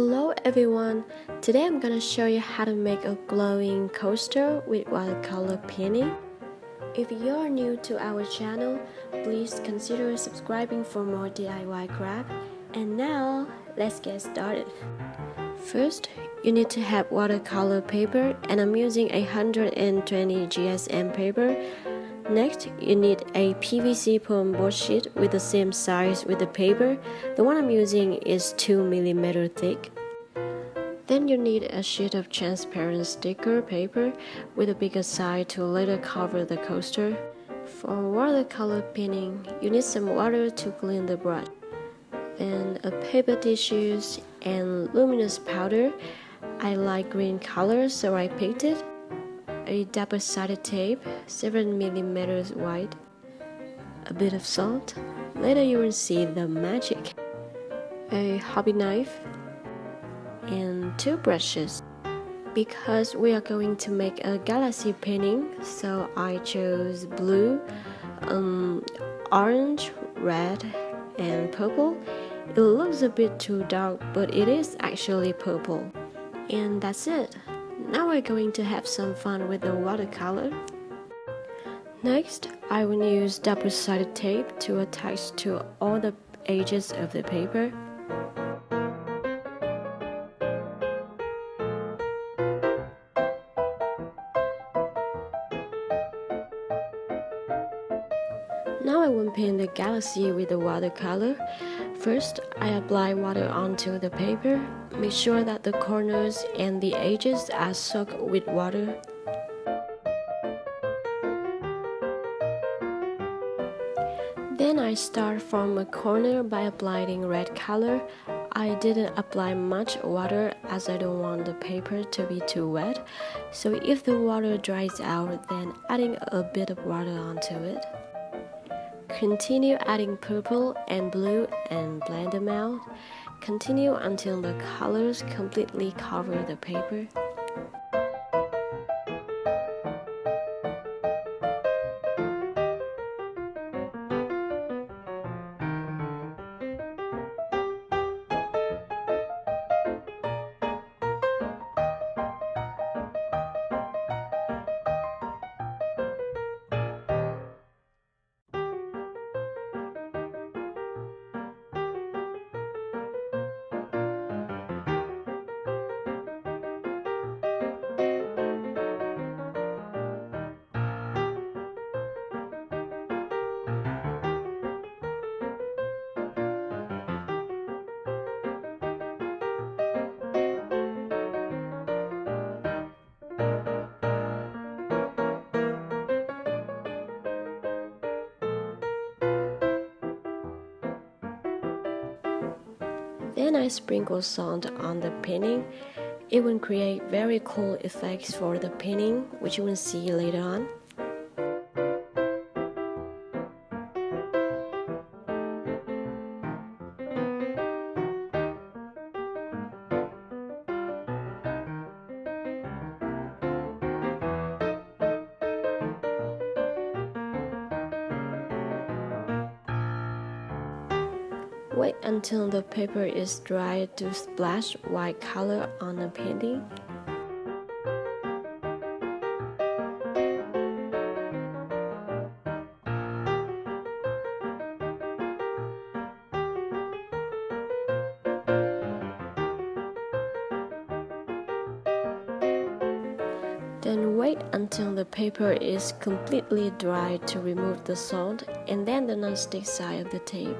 Hello everyone! Today I'm gonna show you how to make a glowing coaster with watercolor painting. If you're new to our channel, please consider subscribing for more DIY craft. And now, let's get started. First, you need to have watercolor paper, and I'm using 120 GSM paper. Next, you need a PVC foam board sheet with the same size with the paper. The one I'm using is 2 mm thick. Then you need a sheet of transparent sticker paper with a bigger side to later cover the coaster. For watercolor painting, you need some water to clean the brush. Then a paper tissues and luminous powder. I like green color, so I picked it. A double-sided tape, 7 mm wide, a bit of salt. Later you will see the magic. A hobby knife and 2 brushes. Because we are going to make a galaxy painting, so I chose blue, orange, red, and purple. It looks a bit too dark, but it is actually purple. And that's it. Now we're going to have some fun with the watercolor. Next, I will use double-sided tape to attach to all the edges of the paper. Now I will paint the galaxy with the watercolor. First, I apply water onto the paper. Make sure that the corners and the edges are soaked with water. Then I start from a corner by applying red color. I didn't apply much water as I don't want the paper to be too wet. So if the water dries out, then adding a bit of water onto it. Continue adding purple and blue and blend them out. Continue until the colors completely cover the paper. Then I sprinkle salt on the painting. It will create very cool effects for the painting, which you will see later on. Wait until the paper is dry to splash white color on the painting. Then wait until the paper is completely dry to remove the salt and then the non-stick side of the tape.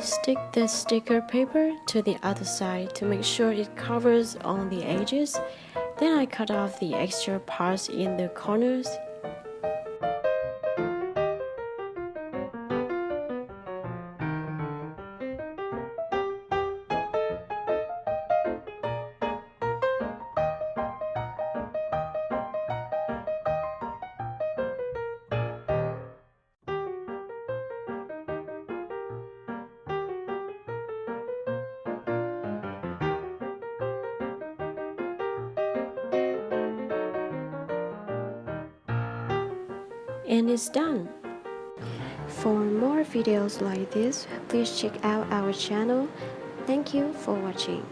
Stick the sticker paper to the other side to make sure it covers on the edges. Then I cut off the extra parts in the corners. and it's done. For more videos like this, please check out our channel. Thank you for watching.